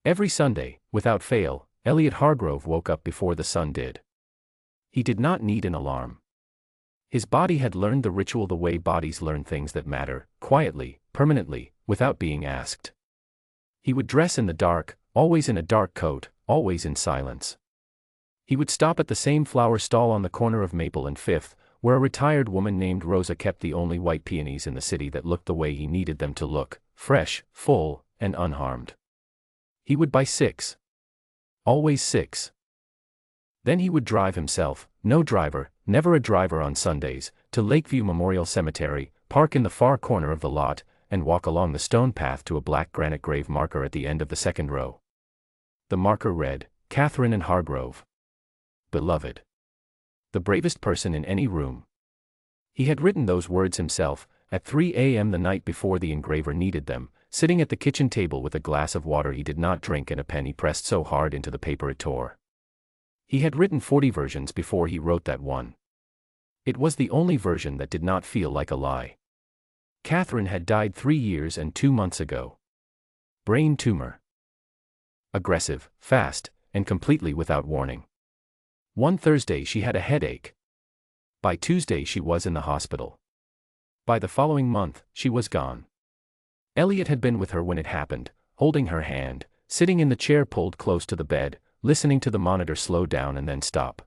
Every Sunday, without fail, Elliot Hargrove woke up before the sun did. He did not need an alarm. His body had learned the ritual the way bodies learn things that matter, quietly, permanently, without being asked. He would dress in the dark, always in a dark coat, always in silence. He would stop at the same flower stall on the corner of Maple and Fifth, where a retired woman named Rosa kept the only white peonies in the city that looked the way he needed them to look, fresh, full, and unharmed. He would buy 6. Always 6. Then he would drive himself, no driver, never a driver on Sundays, to Lakeview Memorial Cemetery, park in the far corner of the lot, and walk along the stone path to a black granite grave marker at the end of the second row. The marker read, Catherine and Hargrove. Beloved. The bravest person in any room. He had written those words himself, at 3 a.m. the night before the engraver needed them, sitting at the kitchen table with a glass of water he did not drink and a pen he pressed so hard into the paper it tore. He had written 40 versions before he wrote that one. It was the only version that did not feel like a lie. Catherine had died 3 years and 2 months ago. Brain tumor. Aggressive, fast, and completely without warning. One Thursday she had a headache. By Tuesday she was in the hospital. By the following month, she was gone. Elliot had been with her when it happened, holding her hand, sitting in the chair pulled close to the bed, listening to the monitor slow down and then stop.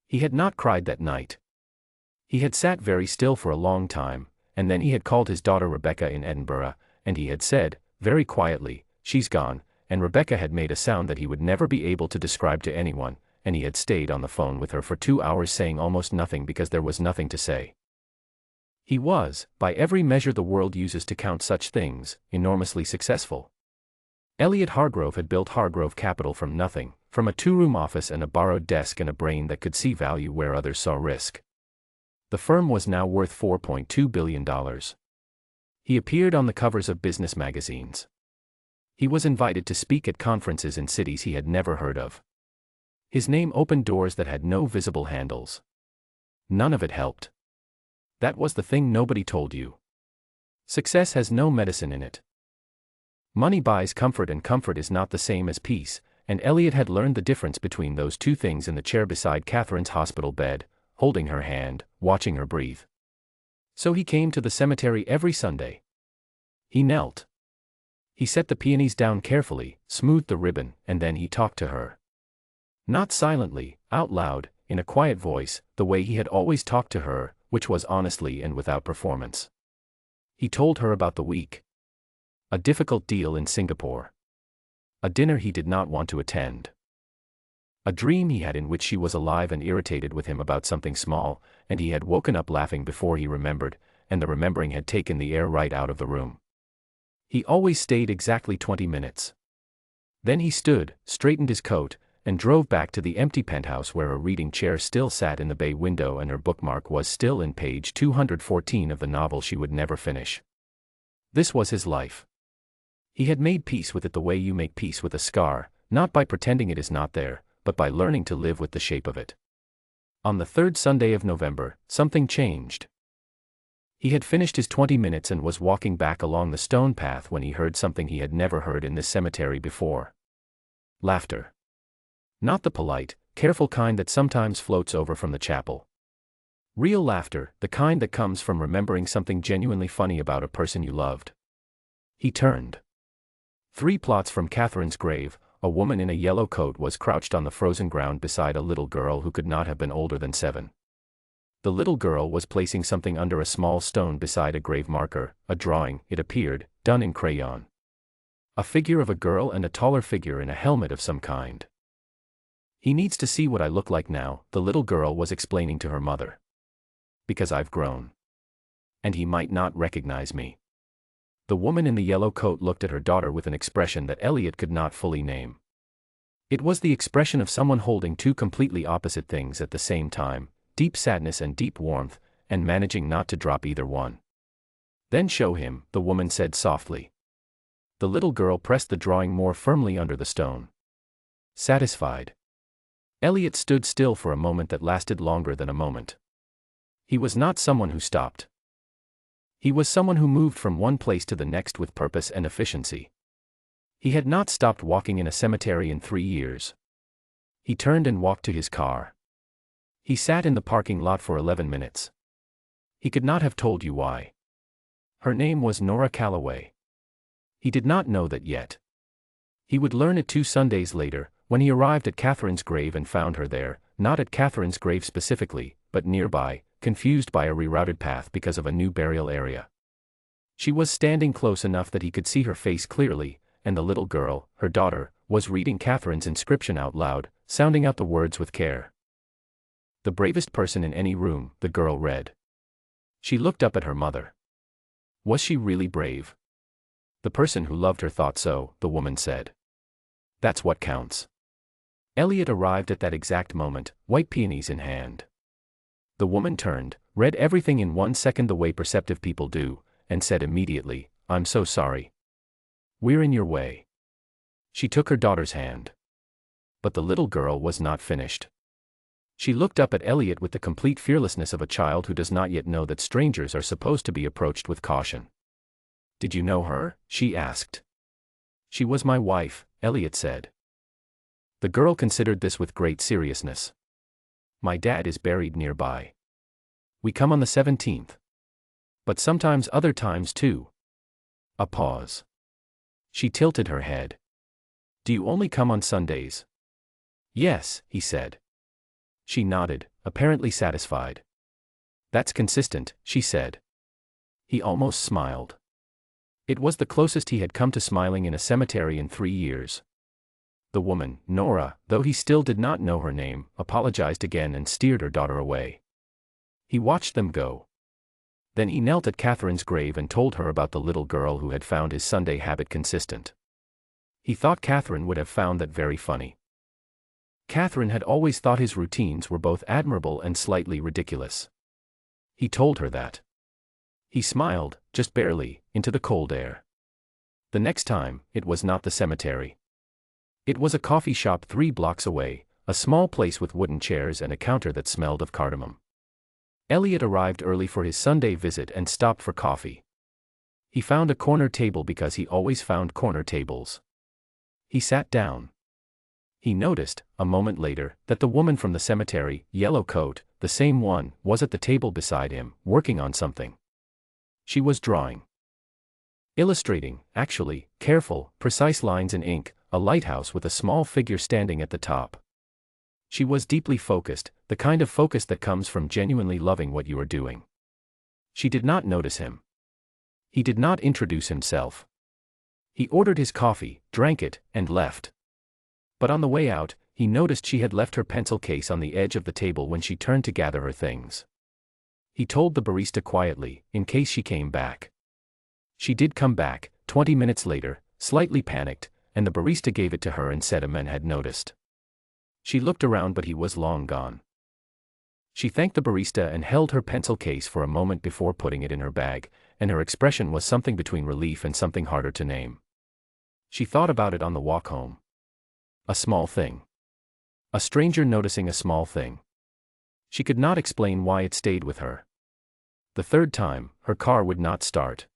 He had not cried that night. He had sat very still for a long time, and then he had called his daughter Rebecca in Edinburgh, and he had said, very quietly, she's gone, and Rebecca had made a sound that he would never be able to describe to anyone, and he had stayed on the phone with her for 2 hours saying almost nothing because there was nothing to say. He was, by every measure the world uses to count such things, enormously successful. Elliot Hargrove had built Hargrove Capital from nothing, from a 2-room office and a borrowed desk and a brain that could see value where others saw risk. The firm was now worth $4.2 billion. He appeared on the covers of business magazines. He was invited to speak at conferences in cities he had never heard of. His name opened doors that had no visible handles. None of it helped. That was the thing nobody told you. Success has no medicine in it. Money buys comfort and comfort is not the same as peace, and Elliot had learned the difference between those two things in the chair beside Catherine's hospital bed, holding her hand, watching her breathe. So he came to the cemetery every Sunday. He knelt. He set the peonies down carefully, smoothed the ribbon, and then he talked to her. Not silently, out loud, in a quiet voice, the way he had always talked to her, which was honestly and without performance. He told her about the week. A difficult deal in Singapore. A dinner he did not want to attend. A dream he had in which she was alive and irritated with him about something small, and he had woken up laughing before he remembered, and the remembering had taken the air right out of the room. He always stayed exactly 20 minutes. Then he stood, straightened his coat, and drove back to the empty penthouse where her reading chair still sat in the bay window and her bookmark was still in page 214 of the novel she would never finish. This was his life. He had made peace with it the way you make peace with a scar, not by pretending it is not there, but by learning to live with the shape of it. On the 3rd Sunday of November, something changed. He had finished his 20 minutes and was walking back along the stone path when he heard something he had never heard in this cemetery before. Laughter. Not the polite, careful kind that sometimes floats over from the chapel. Real laughter, the kind that comes from remembering something genuinely funny about a person you loved. He turned. 3 plots from Catherine's grave, a woman in a yellow coat was crouched on the frozen ground beside a little girl who could not have been older than 7. The little girl was placing something under a small stone beside a grave marker, a drawing, it appeared, done in crayon. A figure of a girl and a taller figure in a helmet of some kind. He needs to see what I look like now, the little girl was explaining to her mother. Because I've grown. And he might not recognize me. The woman in the yellow coat looked at her daughter with an expression that Elliot could not fully name. It was the expression of someone holding 2 completely opposite things at the same time, deep sadness and deep warmth, and managing not to drop either one. Then show him, the woman said softly. The little girl pressed the drawing more firmly under the stone. Satisfied. Elliot stood still for a moment that lasted longer than a moment. He was not someone who stopped. He was someone who moved from one place to the next with purpose and efficiency. He had not stopped walking in a cemetery in 3 years. He turned and walked to his car. He sat in the parking lot for 11 minutes. He could not have told you why. Her name was Nora Calloway. He did not know that yet. He would learn it 2 Sundays later, when he arrived at Catherine's grave and found her there, not at Catherine's grave specifically, but nearby, confused by a rerouted path because of a new burial area. She was standing close enough that he could see her face clearly, and the little girl, her daughter, was reading Catherine's inscription out loud, sounding out the words with care. "The bravest person in any room," the girl read. She looked up at her mother. Was she really brave? The person who loved her thought so, the woman said. That's what counts. Elliot arrived at that exact moment, white peonies in hand. The woman turned, read everything in 1 second the way perceptive people do, and said immediately, "I'm so sorry. We're in your way." She took her daughter's hand. But the little girl was not finished. She looked up at Elliot with the complete fearlessness of a child who does not yet know that strangers are supposed to be approached with caution. "Did you know her?" she asked. "She was my wife," Elliot said. The girl considered this with great seriousness. "My dad is buried nearby. We come on the 17th. But sometimes other times too." A pause. She tilted her head. "Do you only come on Sundays?" "Yes," he said. She nodded, apparently satisfied. "That's consistent," she said. He almost smiled. It was the closest he had come to smiling in a cemetery in 3 years. The woman, Nora, though he still did not know her name, apologized again and steered her daughter away. He watched them go. Then he knelt at Catherine's grave and told her about the little girl who had found his Sunday habit consistent. He thought Catherine would have found that very funny. Catherine had always thought his routines were both admirable and slightly ridiculous. He told her that. He smiled, just barely, into the cold air. The next time, it was not the cemetery. It was a coffee shop 3 blocks away, a small place with wooden chairs and a counter that smelled of cardamom. Elliot arrived early for his Sunday visit and stopped for coffee. He found a corner table because he always found corner tables. He sat down. He noticed, a moment later, that the woman from the cemetery, yellow coat, the same one, was at the table beside him, working on something. She was drawing. Illustrating, actually, careful, precise lines in ink, a lighthouse with a small figure standing at the top. She was deeply focused, the kind of focus that comes from genuinely loving what you are doing. She did not notice him. He did not introduce himself. He ordered his coffee, drank it, and left. But on the way out, he noticed she had left her pencil case on the edge of the table when she turned to gather her things. He told the barista quietly, in case she came back. She did come back, 20 minutes later, slightly panicked, and the barista gave it to her and said a man had noticed. She looked around but he was long gone. She thanked the barista and held her pencil case for a moment before putting it in her bag, and her expression was something between relief and something harder to name. She thought about it on the walk home. A small thing. A stranger noticing a small thing. She could not explain why it stayed with her. The third time, her car would not start.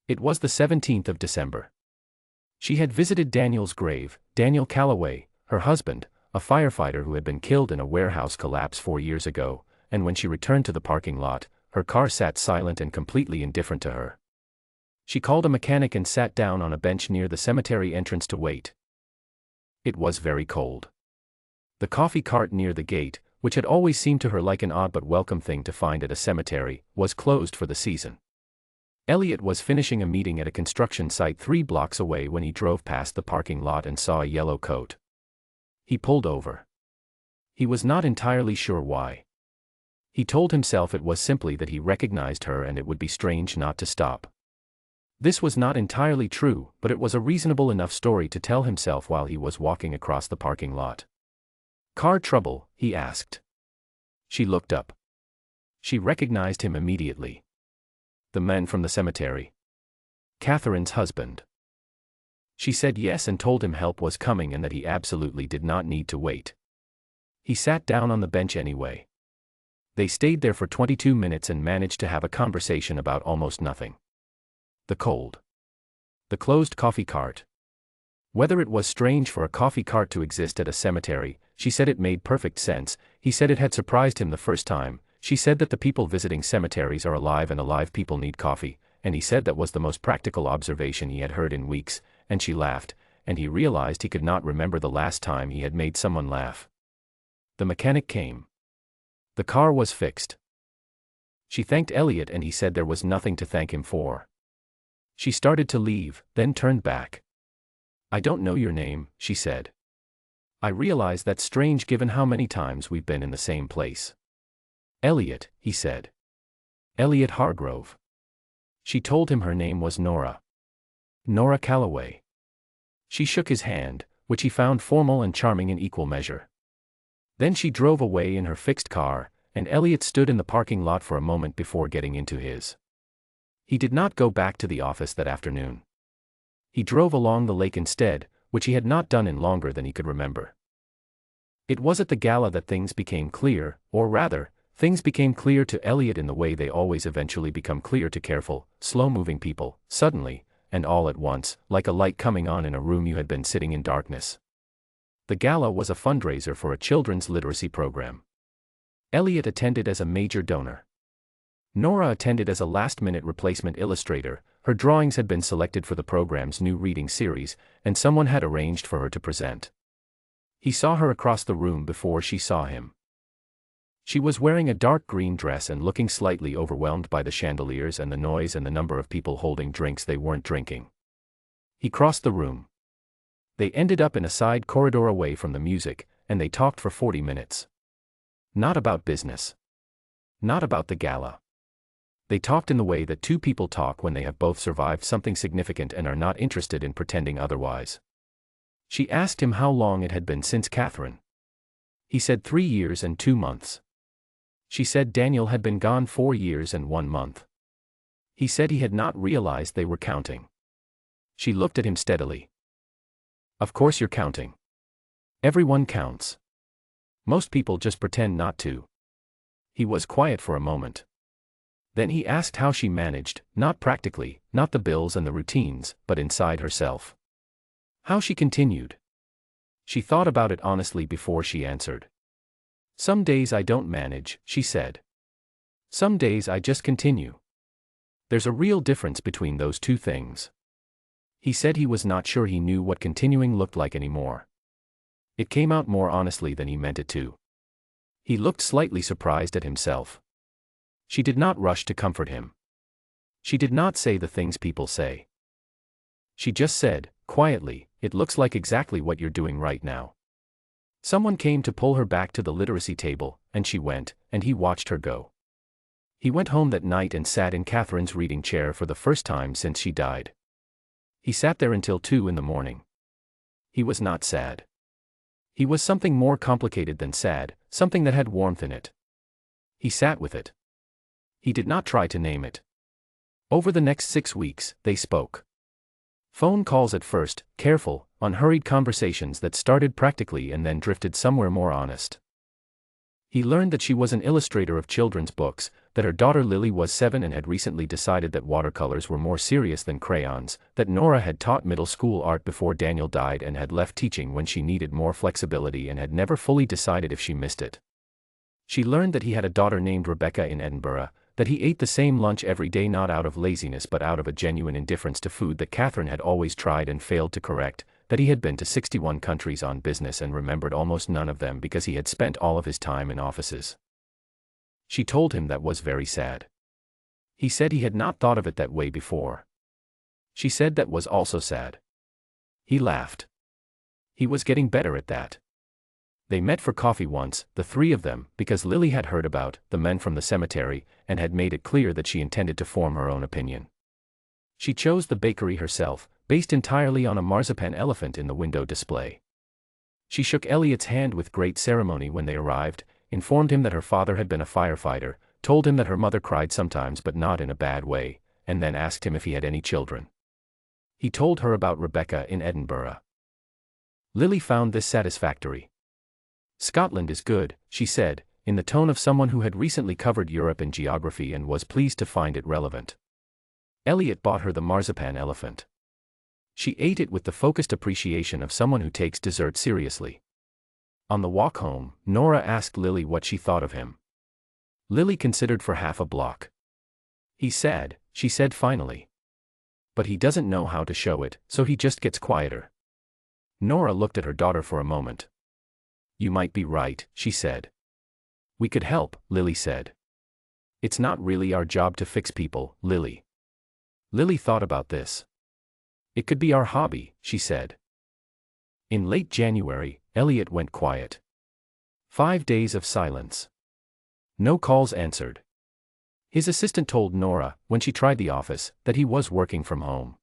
It was the 17th of December. She had visited Daniel's grave, Daniel Calloway, her husband, a firefighter who had been killed in a warehouse collapse 4 years ago, and when she returned to the parking lot, her car sat silent and completely indifferent to her. She called a mechanic and sat down on a bench near the cemetery entrance to wait. It was very cold. The coffee cart near the gate, which had always seemed to her like an odd but welcome thing to find at a cemetery, was closed for the season. Elliot was finishing a meeting at a construction site 3 blocks away when he drove past the parking lot and saw a yellow coat. He pulled over. He was not entirely sure why. He told himself it was simply that he recognized her and it would be strange not to stop. This was not entirely true, but it was a reasonable enough story to tell himself while he was walking across the parking lot. "Car trouble?" he asked. She looked up. She recognized him immediately. The man from the cemetery. Catherine's husband. She said yes and told him help was coming and that he absolutely did not need to wait. He sat down on the bench anyway. They stayed there for 22 minutes and managed to have a conversation about almost nothing. The cold. The closed coffee cart. Whether it was strange for a coffee cart to exist at a cemetery, she said it made perfect sense. He said it had surprised him the first time. She said that the people visiting cemeteries are alive and alive people need coffee, and he said that was the most practical observation he had heard in weeks, and she laughed, and he realized he could not remember the last time he had made someone laugh. The mechanic came. The car was fixed. She thanked Elliot and he said there was nothing to thank him for. She started to leave, then turned back. "I don't know your name," she said. "I realize that's strange given how many times we've been in the same place." "Elliot," he said. "Elliot Hargrove." She told him her name was Nora. Nora Calloway. She shook his hand, which he found formal and charming in equal measure. Then she drove away in her fixed car, and Elliot stood in the parking lot for a moment before getting into his. He did not go back to the office that afternoon. He drove along the lake instead, which he had not done in longer than he could remember. It was at the gala that things became clear, or rather, things became clear to Elliot in the way they always eventually become clear to careful, slow-moving people, suddenly, and all at once, like a light coming on in a room you had been sitting in darkness. The gala was a fundraiser for a children's literacy program. Elliot attended as a major donor. Nora attended as a last-minute replacement illustrator. Her drawings had been selected for the program's new reading series, and someone had arranged for her to present. He saw her across the room before she saw him. She was wearing a dark green dress and looking slightly overwhelmed by the chandeliers and the noise and the number of people holding drinks they weren't drinking. He crossed the room. They ended up in a side corridor away from the music, and they talked for 40 minutes. Not about business. Not about the gala. They talked in the way that two people talk when they have both survived something significant and are not interested in pretending otherwise. She asked him how long it had been since Catherine. He said 3 years and 2 months. She said Daniel had been gone 4 years and 1 month. He said he had not realized they were counting. She looked at him steadily. "Of course you're counting. Everyone counts. Most people just pretend not to." He was quiet for a moment. Then he asked how she managed, not practically, not the bills and the routines, but inside herself. How she continued. She thought about it honestly before she answered. "Some days I don't manage," she said. "Some days I just continue. There's a real difference between those two things." He said he was not sure he knew what continuing looked like anymore. It came out more honestly than he meant it to. He looked slightly surprised at himself. She did not rush to comfort him. She did not say the things people say. She just said, quietly, "It looks like exactly what you're doing right now." Someone came to pull her back to the literacy table, and she went, and he watched her go. He went home that night and sat in Catherine's reading chair for the first time since she died. He sat there until 2 in the morning. He was not sad. He was something more complicated than sad, something that had warmth in it. He sat with it. He did not try to name it. Over the next 6 weeks, they spoke. Phone calls at first, careful, unhurried conversations that started practically and then drifted somewhere more honest. He learned that she was an illustrator of children's books, that her daughter Lily was 7 and had recently decided that watercolors were more serious than crayons, that Nora had taught middle school art before Daniel died and had left teaching when she needed more flexibility and had never fully decided if she missed it. She learned that he had a daughter named Rebecca in Edinburgh, that he ate the same lunch every day not out of laziness but out of a genuine indifference to food that Catherine had always tried and failed to correct, that he had been to 61 countries on business and remembered almost none of them because he had spent all of his time in offices. She told him that was very sad. He said he had not thought of it that way before. She said that was also sad. He laughed. He was getting better at that. They met for coffee once, the 3 of them, because Lily had heard about the men from the cemetery and had made it clear that she intended to form her own opinion. She chose the bakery herself, based entirely on a marzipan elephant in the window display. She shook Elliot's hand with great ceremony when they arrived, informed him that her father had been a firefighter, told him that her mother cried sometimes but not in a bad way, and then asked him if he had any children. He told her about Rebecca in Edinburgh. Lily found this satisfactory. "Scotland is good," she said, in the tone of someone who had recently covered Europe in geography and was pleased to find it relevant. Elliot bought her the marzipan elephant. She ate it with the focused appreciation of someone who takes dessert seriously. On the walk home, Nora asked Lily what she thought of him. Lily considered for half a block. "He's sad," she said finally. "But he doesn't know how to show it, so he just gets quieter." Nora looked at her daughter for a moment. "You might be right," she said. "We could help," Lily said. "It's not really our job to fix people, Lily." Lily thought about this. "It could be our hobby," she said. In late January, Elliot went quiet. 5 days of silence. No calls answered. His assistant told Nora, when she tried the office, that he was working from home.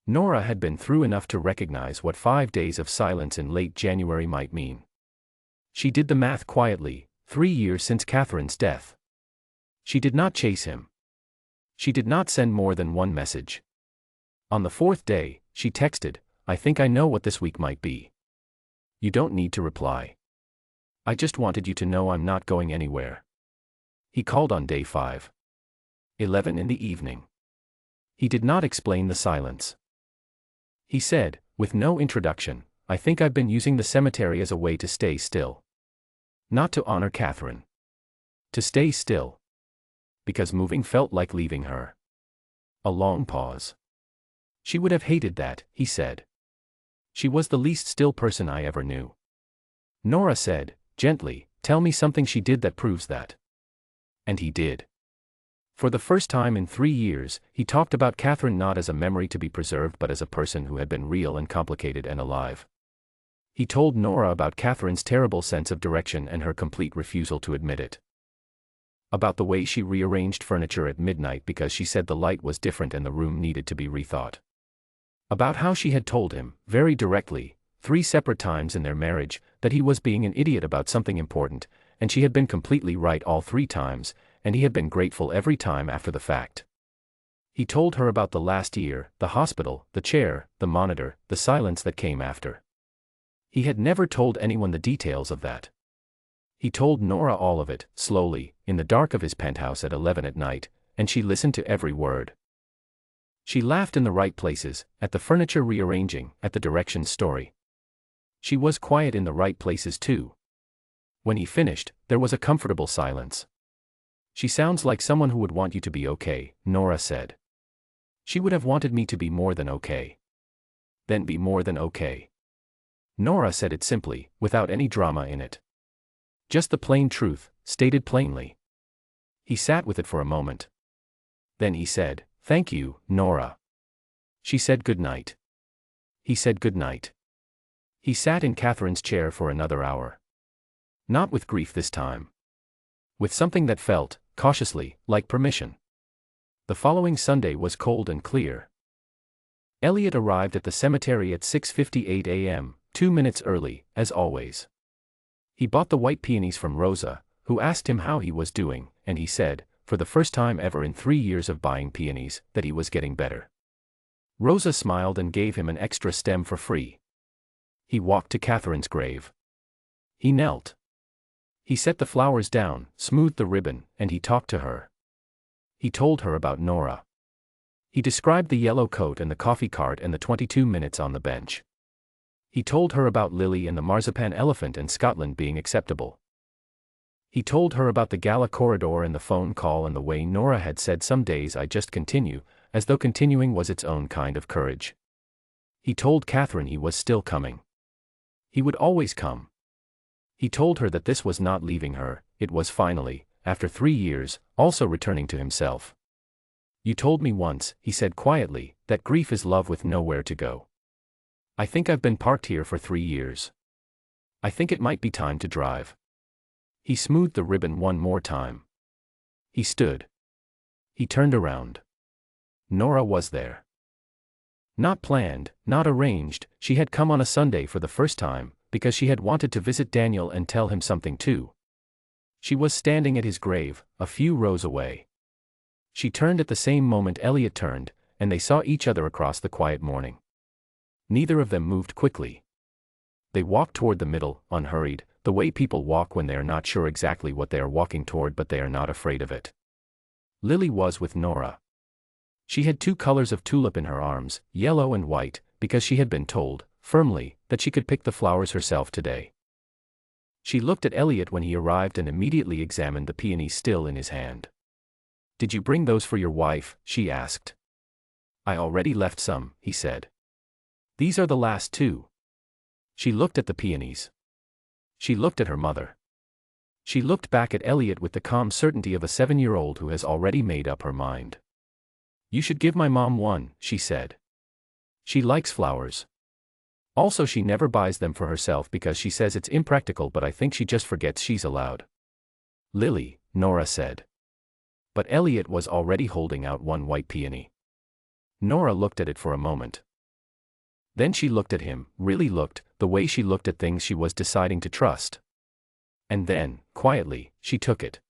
Nora had been through enough to recognize what 5 days of silence in late January might mean. She did the math quietly, 3 years since Catherine's death. She did not chase him. She did not send more than one message. On the 4th day, she texted, "I think I know what this week might be. You don't need to reply. I just wanted you to know I'm not going anywhere." He called on day 5. 11 in the evening. He did not explain the silence. He said, with no introduction, "I think I've been using the cemetery as a way to stay still. Not to honor Catherine. To stay still. Because moving felt like leaving her." A long pause. "She would have hated that," he said. "She was the least still person I ever knew." Nora said, gently, "Tell me something she did that proves that." And he did. For the first time in 3 years, he talked about Catherine not as a memory to be preserved but as a person who had been real and complicated and alive. He told Nora about Catherine's terrible sense of direction and her complete refusal to admit it. About the way she rearranged furniture at midnight because she said the light was different and the room needed to be rethought. About how she had told him, very directly, 3 separate times in their marriage, that he was being an idiot about something important, and she had been completely right all 3 times, and he had been grateful every time after the fact. He told her about the last year, the hospital, the chair, the monitor, the silence that came after. He had never told anyone the details of that. He told Nora all of it, slowly, in the dark of his penthouse at 11 at night, and she listened to every word. She laughed in the right places, at the furniture rearranging, at the directions story. She was quiet in the right places too. When he finished, there was a comfortable silence. "She sounds like someone who would want you to be okay," Nora said. "She would have wanted me to be more than okay." "Then be more than okay." Nora said it simply, without any drama in it. Just the plain truth, stated plainly. He sat with it for a moment. Then he said, "Thank you, Nora." She said good night. He said good night. He sat in Catherine's chair for another hour. Not with grief this time. With something that felt, cautiously, like permission. The following Sunday was cold and clear. Elliot arrived at the cemetery at 6:58 a.m., 2 minutes early, as always. He bought the white peonies from Rosa, who asked him how he was doing, and he said, for the first time ever in 3 years of buying peonies, that he was getting better. Rosa smiled and gave him an extra stem for free. He walked to Catherine's grave. He knelt. He set the flowers down, smoothed the ribbon, and he talked to her. He told her about Nora. He described the yellow coat and the coffee cart and the 22 minutes on the bench. He told her about Lily and the marzipan elephant and Scotland being acceptable. He told her about the gala corridor and the phone call and the way Nora had said some days I just continue, as though continuing was its own kind of courage. He told Catherine he was still coming. He would always come. He told her that this was not leaving her, it was finally, after 3 years, also returning to himself. "You told me once," he said quietly, "that grief is love with nowhere to go. I think I've been parked here for 3 years. I think it might be time to drive." He smoothed the ribbon one more time. He stood. He turned around. Nora was there. Not planned, not arranged, she had come on a Sunday for the first time, because she had wanted to visit Daniel and tell him something too. She was standing at his grave, a few rows away. She turned at the same moment Elliot turned, and they saw each other across the quiet morning. Neither of them moved quickly. They walked toward the middle, unhurried, the way people walk when they are not sure exactly what they are walking toward but they are not afraid of it. Lily was with Nora. She had 2 colors of tulip in her arms, yellow and white, because she had been told, firmly, that she could pick the flowers herself today. She looked at Elliot when he arrived and immediately examined the peonies still in his hand. "Did you bring those for your wife?" she asked. "I already left some," he said. "These are the last two." She looked at the peonies. She looked at her mother. She looked back at Elliot with the calm certainty of a 7-year-old who has already made up her mind. "You should give my mom one," she said. "She likes flowers. Also, she never buys them for herself because she says it's impractical, but I think she just forgets she's allowed." "Lily," Nora said. But Elliot was already holding out one white peony. Nora looked at it for a moment. Then she looked at him, really looked, the way she looked at things she was deciding to trust. And then, quietly, she took it.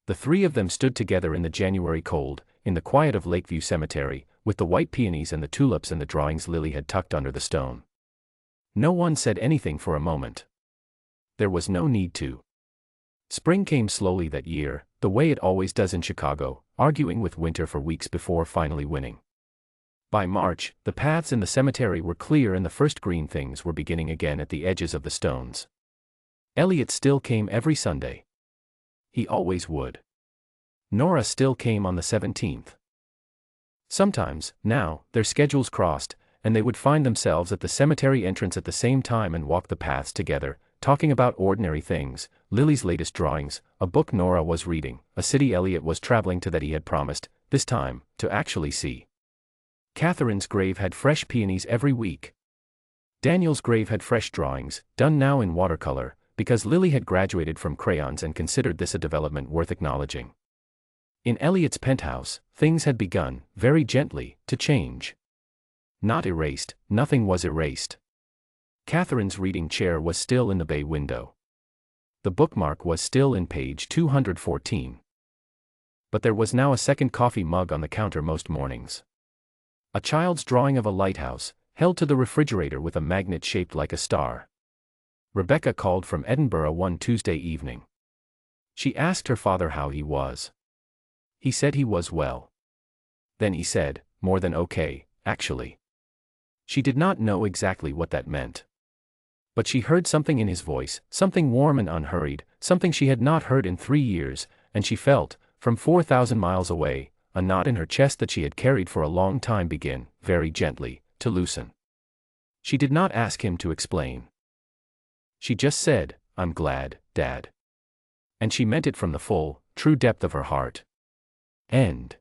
The three of them stood together in the January cold, in the quiet of Lakeview Cemetery, with the white peonies and the tulips and the drawings Lily had tucked under the stone. No one said anything for a moment. There was no need to. Spring came slowly that year, the way it always does in Chicago, arguing with winter for weeks before finally winning. By March, the paths in the cemetery were clear and the first green things were beginning again at the edges of the stones. Elliot still came every Sunday. He always would. Nora still came on the 17th. Sometimes, now, their schedules crossed, and they would find themselves at the cemetery entrance at the same time and walk the paths together, talking about ordinary things, Lily's latest drawings, a book Nora was reading, a city Elliot was traveling to that he had promised, this time, to actually see. Catherine's grave had fresh peonies every week. Daniel's grave had fresh drawings, done now in watercolor, because Lily had graduated from crayons and considered this a development worth acknowledging. In Elliot's penthouse, things had begun, very gently, to change. Not erased, nothing was erased. Catherine's reading chair was still in the bay window. The bookmark was still in page 214. But there was now a second coffee mug on the counter most mornings. A child's drawing of a lighthouse, held to the refrigerator with a magnet shaped like a star. Rebecca called from Edinburgh one Tuesday evening. She asked her father how he was. He said he was well. Then he said, more than okay, actually. She did not know exactly what that meant. But she heard something in his voice, something warm and unhurried, something she had not heard in 3 years, and she felt, from 4,000 miles away, a knot in her chest that she had carried for a long time begin, very gently, to loosen. She did not ask him to explain. She just said, "I'm glad, Dad." And she meant it from the full, true depth of her heart. End.